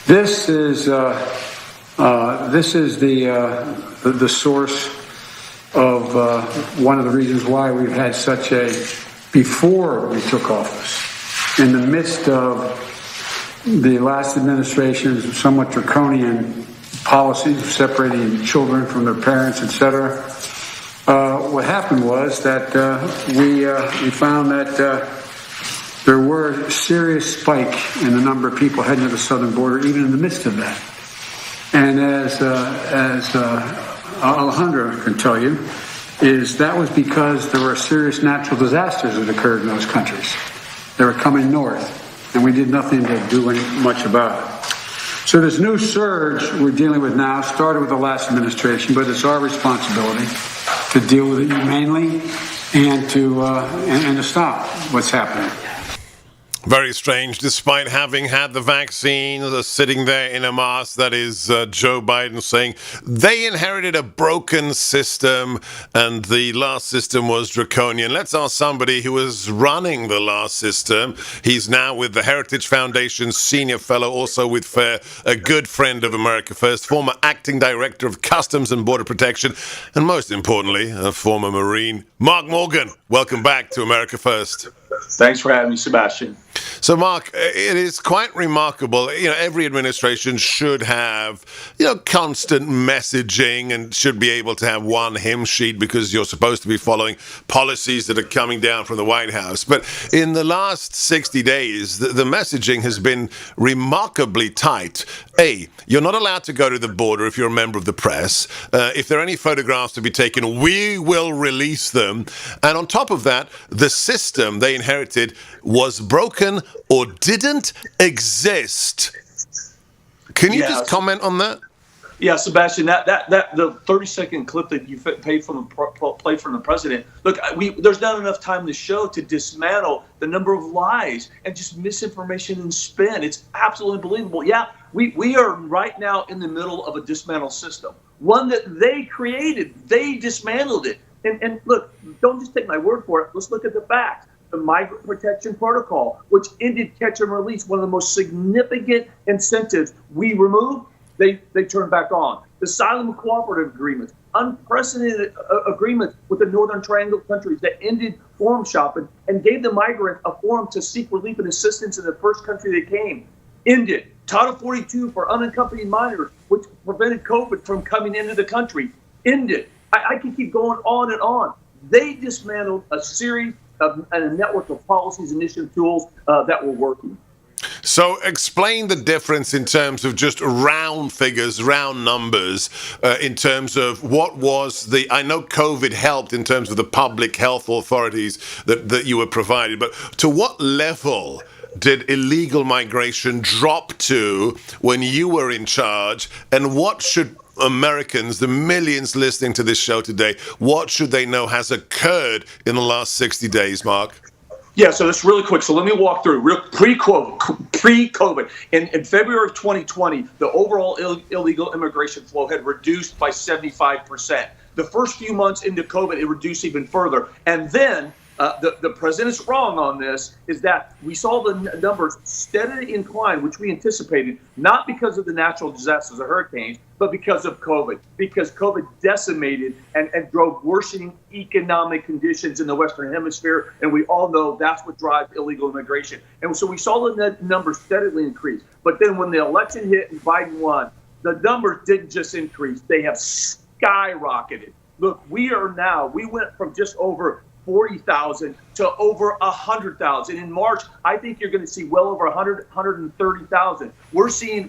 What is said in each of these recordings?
This is the source of one of the reasons why we've had such a, before we took office, in the midst of the last administration's somewhat draconian policies of separating children from their parents, etc. What happened was that we found that there were a serious spike in the number of people heading to the southern border, even in the midst of that. And as Alejandro can tell you, that was because there were serious natural disasters that occurred in those countries. They were coming north, and we did nothing to do much about it. So this new surge we're dealing with now started with the last administration, but it's our responsibility to deal with it humanely and to stop what's happening. Very strange. Despite having had the vaccine, sitting there in a mask, that is Joe Biden saying they inherited a broken system and the last system was draconian. Let's ask somebody who was running the last system. He's now with the Heritage Foundation's senior fellow, also with FAIR, a good friend of America First, former acting director of Customs and Border Protection, and most importantly, a former Marine. Mark Morgan, welcome back to America First. Thanks for having me, Sebastian. So, Mark, it is quite remarkable. Every administration should have, constant messaging and should be able to have one hymn sheet because you're supposed to be following policies that are coming down from the White House. But in the last 60 days, the messaging has been remarkably tight. A, you're not allowed to go to the border if you're a member of the press. If there are any photographs to be taken, we will release them. And on top of that, the system they inherited was broken or didn't exist. Can you just comment on that? Yeah, Sebastian, that the 30-second clip that you played from the president. Look, there's not enough time in the show to dismantle the number of lies and just misinformation and spin. It's absolutely unbelievable. Yeah, we are right now in the middle of a dismantled system, one that they created. They dismantled it. And look, don't just take my word for it. Let's look at the facts. The Migrant Protection Protocol, which ended catch and release, one of the most significant incentives we removed, they turned back on. The Asylum Cooperative Agreements, unprecedented agreements with the Northern Triangle countries that ended forum shopping and gave the migrants a forum to seek relief and assistance in the first country they came, ended. Title 42 for unaccompanied minors, which prevented COVID from coming into the country, ended. I can keep going on and on. They dismantled a series and a network of policies, initiative, tools that were working. So explain the difference in terms of just round figures, round numbers, in terms of what was I know COVID helped in terms of the public health authorities that you were provided, but to what level did illegal migration drop to when you were in charge, and what should Americans, the millions listening to this show today, what should they know has occurred in the last 60 days, Mark? Yeah, so that's really quick. So let me walk through pre-COVID. In February of 2020, the overall illegal immigration flow had reduced by 75%. The first few months into COVID, it reduced even further. And then the president's wrong on this, is that we saw the numbers steadily incline, which we anticipated, not because of the natural disasters or hurricanes, but because of COVID, because COVID decimated and drove worsening economic conditions in the Western Hemisphere. And we all know that's what drives illegal immigration. And so we saw the numbers steadily increase. But then when the election hit and Biden won, the numbers didn't just increase, they have skyrocketed. Look, we went from just over 40,000 to over 100,000. In March, I think you're going to see well over 130,000.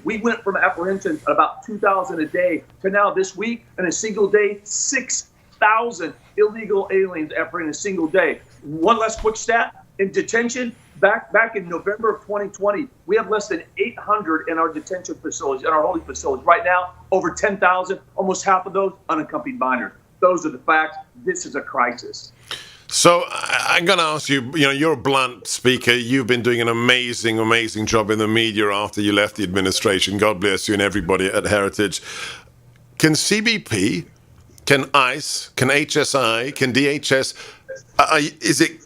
We went from apprehensions at about 2,000 a day to now this week in a single day, 6,000 illegal aliens apprehended in a single day. One last quick stat. In detention, back in November of 2020, we have less than 800 in our detention facilities, in our holding facilities. Right now, over 10,000, almost half of those unaccompanied minors. Those are the facts. This is a crisis. So I'm going to ask you, you're a blunt speaker. You've been doing an amazing, amazing job in the media after you left the administration. God bless you and everybody at Heritage. Can CBP, can ICE, can HSI, can DHS,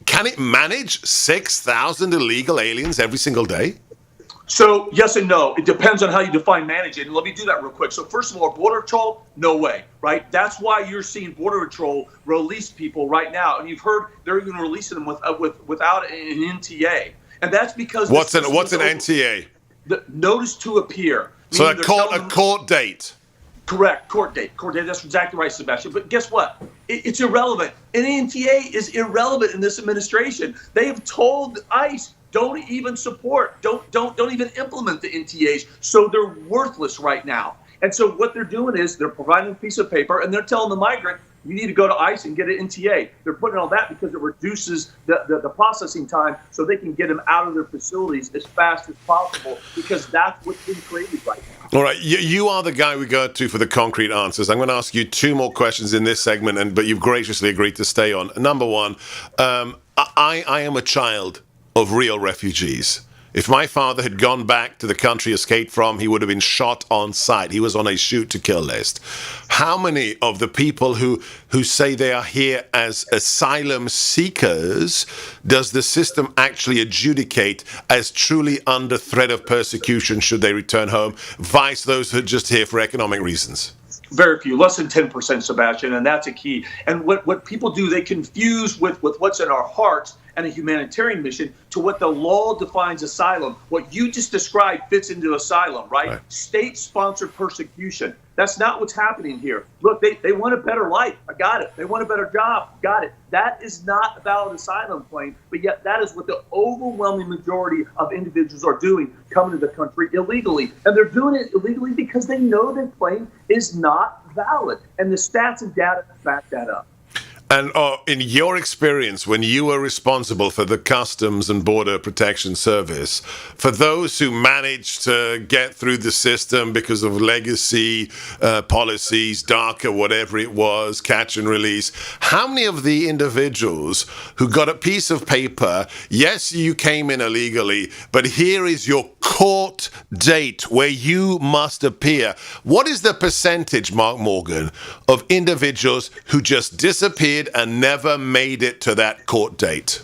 can it manage 6,000 illegal aliens every single day? So yes and no. It depends on how you define manage it. And let me do that real quick. So first of all, border patrol, no way, right? That's why you're seeing border patrol release people right now, and you've heard they're even releasing them without an NTA, and that's because what's an NTA? The notice to appear. So a court date. Correct, court date. That's exactly right, Sebastian. But guess what? It's irrelevant. An NTA is irrelevant in this administration. They have told ICE, don't even even implement the NTAs. So they're worthless right now. And so what they're doing is they're providing a piece of paper and they're telling the migrant, you need to go to ICE and get an NTA. They're putting all that because it reduces the processing time so they can get them out of their facilities as fast as possible, because that's what's been created right now. All right, you are the guy we go to for the concrete answers. I'm going to ask you two more questions in this segment, but you've graciously agreed to stay on. Number one, I am a child of real refugees. If my father had gone back to the country he escaped from, he would have been shot on sight. He was on a shoot-to-kill list. How many of the people who say they are here as asylum seekers does the system actually adjudicate as truly under threat of persecution should they return home, vice those who are just here for economic reasons? Very few, less than 10%, Sebastian, and that's a key. And what people do, they confuse with what's in our hearts and a humanitarian mission to what the law defines asylum. What you just described fits into asylum, right? State-sponsored persecution. That's not what's happening here. Look, they want a better life. I got it. They want a better job. Got it. That is not a valid asylum claim, but yet that is what the overwhelming majority of individuals are doing, coming to the country illegally. And they're doing it illegally because they know their claim is not valid. And the stats and data back that up. And in your experience, when you were responsible for the Customs and Border Protection Service, for those who managed to get through the system because of legacy policies, DACA, whatever it was, catch and release, how many of the individuals who got a piece of paper, yes, you came in illegally, but here is your court date where you must appear? What is the percentage, Mark Morgan, of individuals who just disappeared and never made it to that court date?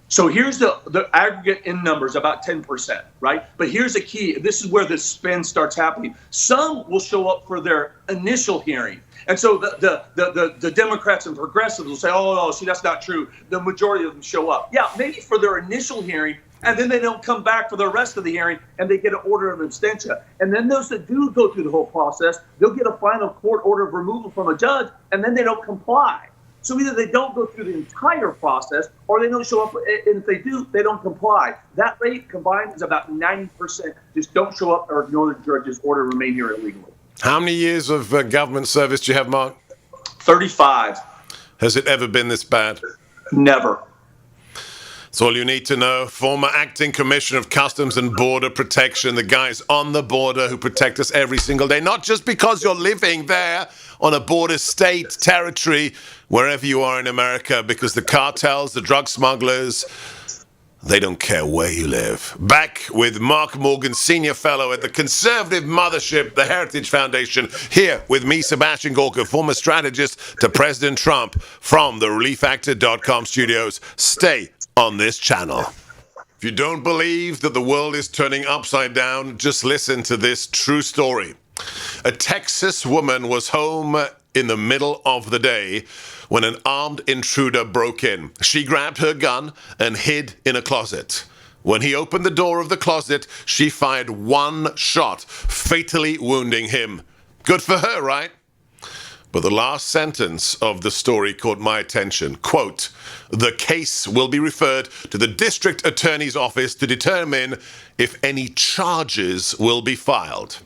So here's the aggregate in numbers, about 10%, right? But here's the key. This is where the spin starts happening. Some will show up for their initial hearing. And so the Democrats and progressives will say, oh, see, that's not true. The majority of them show up. Yeah, maybe for their initial hearing, and then they don't come back for the rest of the hearing, and they get an order of abstention. And then those that do go through the whole process, they'll get a final court order of removal from a judge, and then they don't comply. So either they don't go through the entire process, or they don't show up, and if they do, they don't comply. That rate combined is about 90%. Just don't show up or ignore the judge's order to remain here illegally. How many years of government service do you have, Mark? 35. Has it ever been this bad? Never. That's all you need to know. Former acting commissioner of Customs and Border Protection, the guys on the border who protect us every single day, not just because you're living there on a border state, territory, wherever you are in America, because the cartels, the drug smugglers, they don't care where you live. Back with Mark Morgan, senior fellow at the conservative mothership, the Heritage Foundation, here with me, Sebastian Gorka, former strategist to President Trump from the ReliefActor.com studios. Stay on this channel. If you don't believe that the world is turning upside down, just listen to this true story. A Texas woman was home in the middle of the day when an armed intruder broke in. She grabbed her gun and hid in a closet. When he opened the door of the closet, she fired one shot, fatally wounding him. Good for her, right? But the last sentence of the story caught my attention. Quote, "The case will be referred to the district attorney's office to determine if any charges will be filed."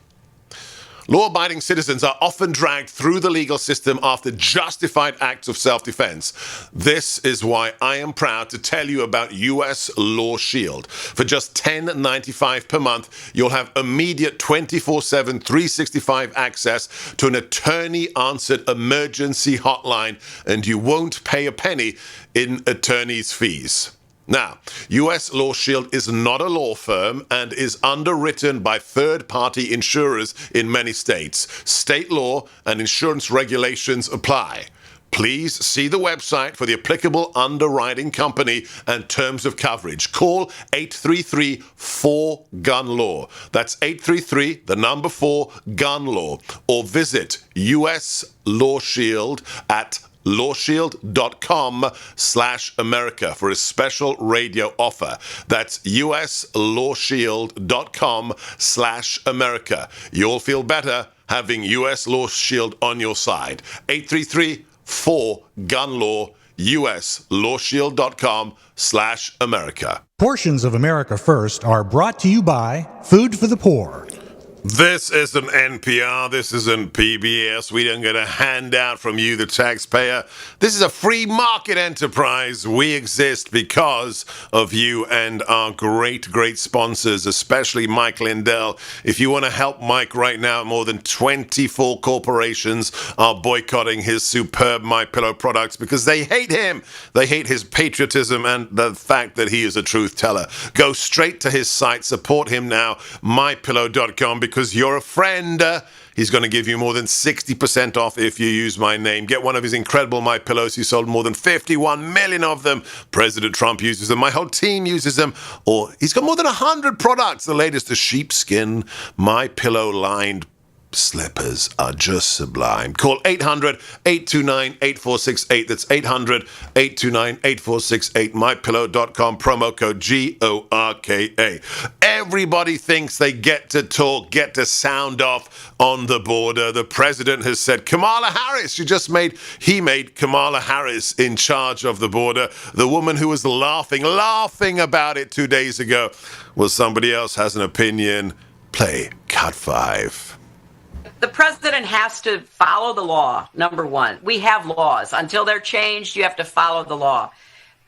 Law-abiding citizens are often dragged through the legal system after justified acts of self-defense. This is why I am proud to tell you about U.S. Law Shield. For just $10.95 per month, you'll have immediate 24/7, 365 access to an attorney-answered emergency hotline, and you won't pay a penny in attorney's fees. Now, U.S. Law Shield is not a law firm and is underwritten by third-party insurers in many states. State law and insurance regulations apply. Please see the website for the applicable underwriting company and terms of coverage. Call 833-4-GUN-LAW. That's 833, the number 4, gun-law. Or visit US Law Shield at lawshield.com/America for a special radio offer. That's uslawshield.com/America. You'll feel better having US Law Shield on your side. 833-4-GUN-LAW, uslawshield.com/America. Portions of America First are brought to you by Food for the Poor. This isn't NPR. This isn't PBS. We don't get a handout from you, the taxpayer. This is a free market enterprise. We exist because of you and our great, great sponsors, especially Mike Lindell. If you want to help Mike right now, more than 24 corporations are boycotting his superb MyPillow products because they hate him. They hate his patriotism and the fact that he is a truth teller. Go straight to his site. Support him now, mypillow.com, because you're a friend. He's going to give you more than 60% off if you use my name. Get one of his incredible My Pillows. He sold more than 51 million of them. President Trump uses them. My whole team uses them. Or he's got more than 100 products. The latest, the sheepskin My Pillow lined slippers are just sublime. Call 800-829-8468. That's 800-829-8468. MyPillow.com. Promo code GORKA. Everybody thinks they get to talk, get to sound off on the border. The president has said Kamala Harris. He made Kamala Harris in charge of the border. The woman who was laughing about it 2 days ago. Well, somebody else has an opinion. Play Cut 5. The president has to follow the law, number one. We have laws. Until they're changed, you have to follow the law.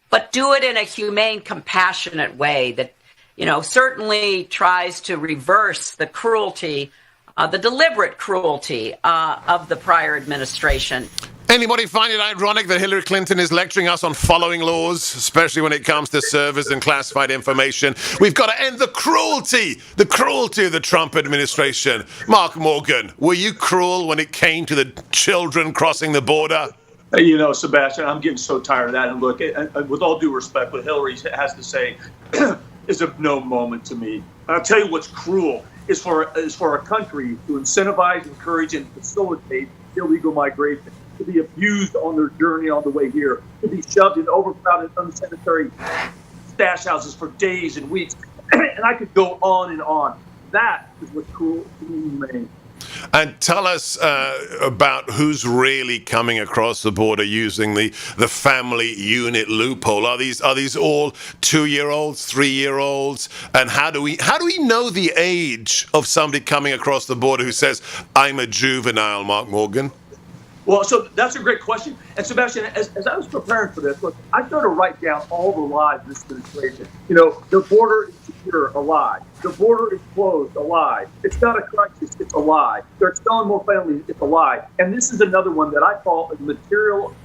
But do it in a humane, compassionate way that, certainly tries to reverse the cruelty, the deliberate cruelty of the prior administration. Anybody find it ironic that Hillary Clinton is lecturing us on following laws, especially when it comes to servers and classified information? We've got to end the cruelty of the Trump administration. Mark Morgan, were you cruel when it came to the children crossing the border? Sebastian, I'm getting so tired of that. And look, with all due respect, what Hillary has to say is of no moment to me. I'll tell you what's cruel is for a country to incentivize, encourage, and facilitate illegal migration, to be abused on their journey on the way here, to be shoved in overcrowded, unsanitary stash houses for days and weeks. And I could go on and on. That is what's cruel to me. And tell us about who's really coming across the border using the family unit loophole. Are these all 2-year-olds, 3-year-olds? And how do we know the age of somebody coming across the border who says, I'm a juvenile, Mark Morgan? Well, so that's a great question. And Sebastian, as I was preparing for this, look, I started to write down all the lies of this administration. The border is secure, a lie. The border is closed, a lie. It's not a crisis, it's a lie. They're expelling more families, it's a lie. And this is another one that I call a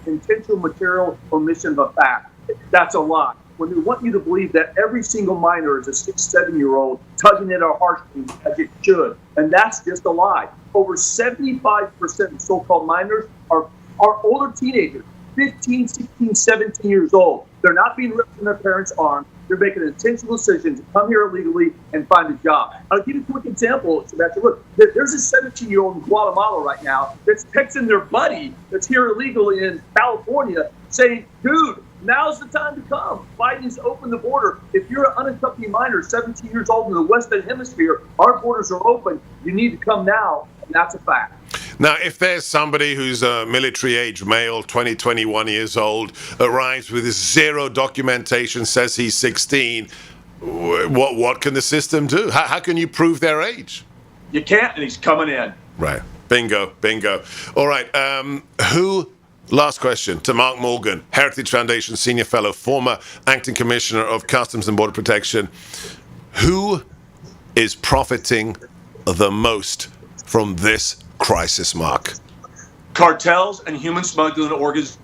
intentional material omission of a fact. That's a lie. When they want you to believe that every single minor is a 6-7-year-old tugging at our heartstrings as it should. And that's just a lie. Over 75% of so-called minors are older teenagers, 15, 16, 17 years old. They're not being ripped from their parents' arms. They're making an intentional decision to come here illegally and find a job. I'll give you a quick example, Sebastian. Look, there's a 17-year-old in Guatemala right now that's texting their buddy that's here illegally in California saying, dude, now's the time to come. Biden's opened the border. If you're an unaccompanied minor, 17 years old in the Western Hemisphere, our borders are open. You need to come now, and that's a fact. Now, if there's somebody who's a military-age male, 20, 21 years old, arrives with zero documentation, says he's 16, what can the system do? How can you prove their age? You can't, and he's coming in. Right. Bingo. All right. Last question to Mark Morgan, Heritage Foundation Senior Fellow, former Acting Commissioner of Customs and Border Protection. Who is profiting the most from this crisis, Mark? Cartels and human smuggling organs,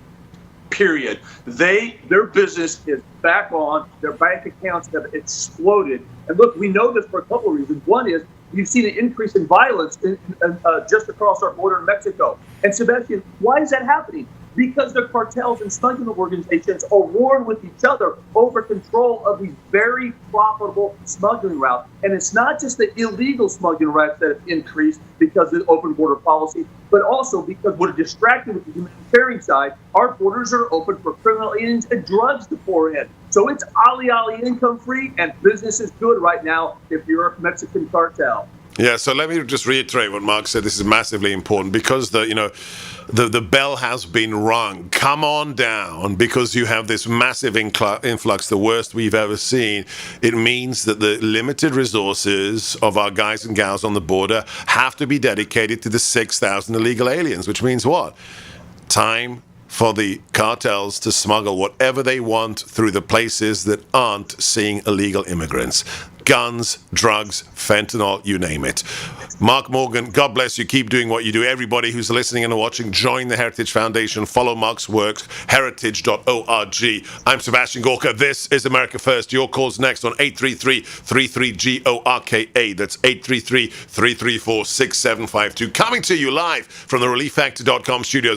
period. Their business is back on. Their bank accounts have exploded. And look, we know this for a couple of reasons. One is you've seen an increase in violence just across our border in Mexico. And Sebastian, why is that happening? because the cartels and smuggling organizations are warring with each other over control of these very profitable smuggling routes. And it's not just the illegal smuggling routes that have increased because of the open border policy, but also because we're distracted with the humanitarian side. Our borders are open for criminal aliens and drugs to pour in. So it's Ali income free, and business is good right now if you're a Mexican cartel. Yeah, so let me just reiterate what Mark said. This is massively important because the bell has been rung. Come on down, because you have this massive influx, the worst we've ever seen. It means that the limited resources of our guys and gals on the border have to be dedicated to the 6,000 illegal aliens, which means what? Time for the cartels to smuggle whatever they want through the places that aren't seeing illegal immigrants. Guns, drugs, fentanyl, you name it. Mark Morgan, God bless you. Keep doing what you do. Everybody who's listening and watching, join the Heritage Foundation. Follow Mark's works, heritage.org. I'm Sebastian Gorka. This is America First. Your call's next on 833-33-GORKA. That's 833-334-6752. Coming to you live from the ReliefFactor.com studios.